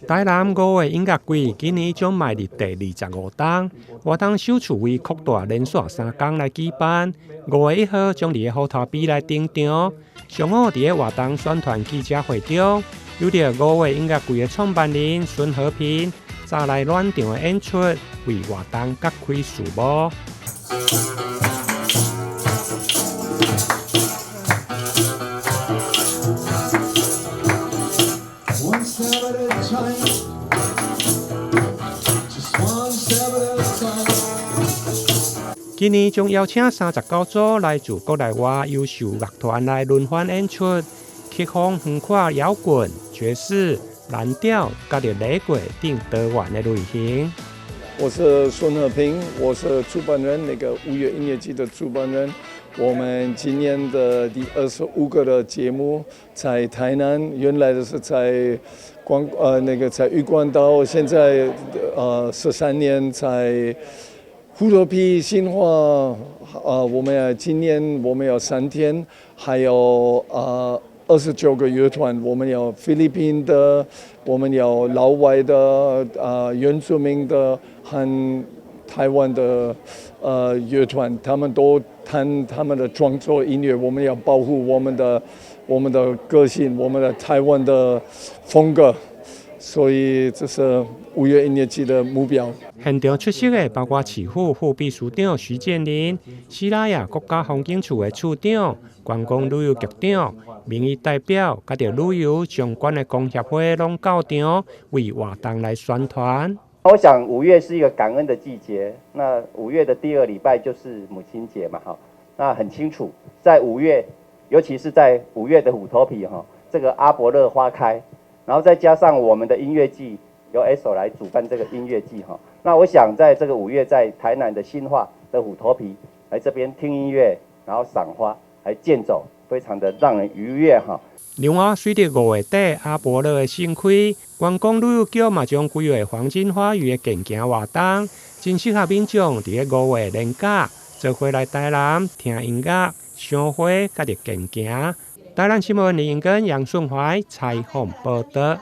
台南5月音樂季今年將邁入第25檔，活動首次為擴大連續3天來舉辦。5月1號將在虎頭埤來登場，上午在活動宣傳記者會中，由着5月音樂季的創辦人孫和平早來暖場的演出，為活動揭開序幕。今年將邀請39組來自國內外優秀樂團來輪番演出，曲風橫跨搖滾、爵士、藍調、甲着雷鬼等多元的類型。我是孫和平，我是主辦人，5月音樂季的主辦人。我們今年的第25個的節目在台南，原來的是在在漁光島，現在13年在虎頭埤新化。我們今年我們有3天，還有29個樂團，我們有菲律賓的，我們有老外的，原住民的和台灣的樂團，他們都彈他們的創作音樂。我們要保護我們的個性，我們的台灣的風格，所以這是5月音樂季的目標。現場出席的包括市府副秘書長徐建林、西拉雅國家風景區的處長、觀光旅遊局長、民意代表，甲着旅遊相關的工協會攏到場，為活動來宣傳。我想5月是一個感恩的季節，那5月的第2禮拜就是母親節嘛，那很清楚，在5月，尤其是在5月的虎頭埤這個阿勃勒花開，然後再加上我們的音樂季，由 ESO 來主辦這個音樂季那我想在這個5月，在台南的新化的虎頭埤來這邊聽音樂，然後賞花，來健走，非常的讓人愉悅另外，隨着5月底阿勃勒的盛開，觀光旅遊局嘛將規劃黃金花園的健行活動，真適合民眾在5月連假做伙來台南聽音樂、賞花，甲着健行。台南新聞林英根、楊順懷採訪報道。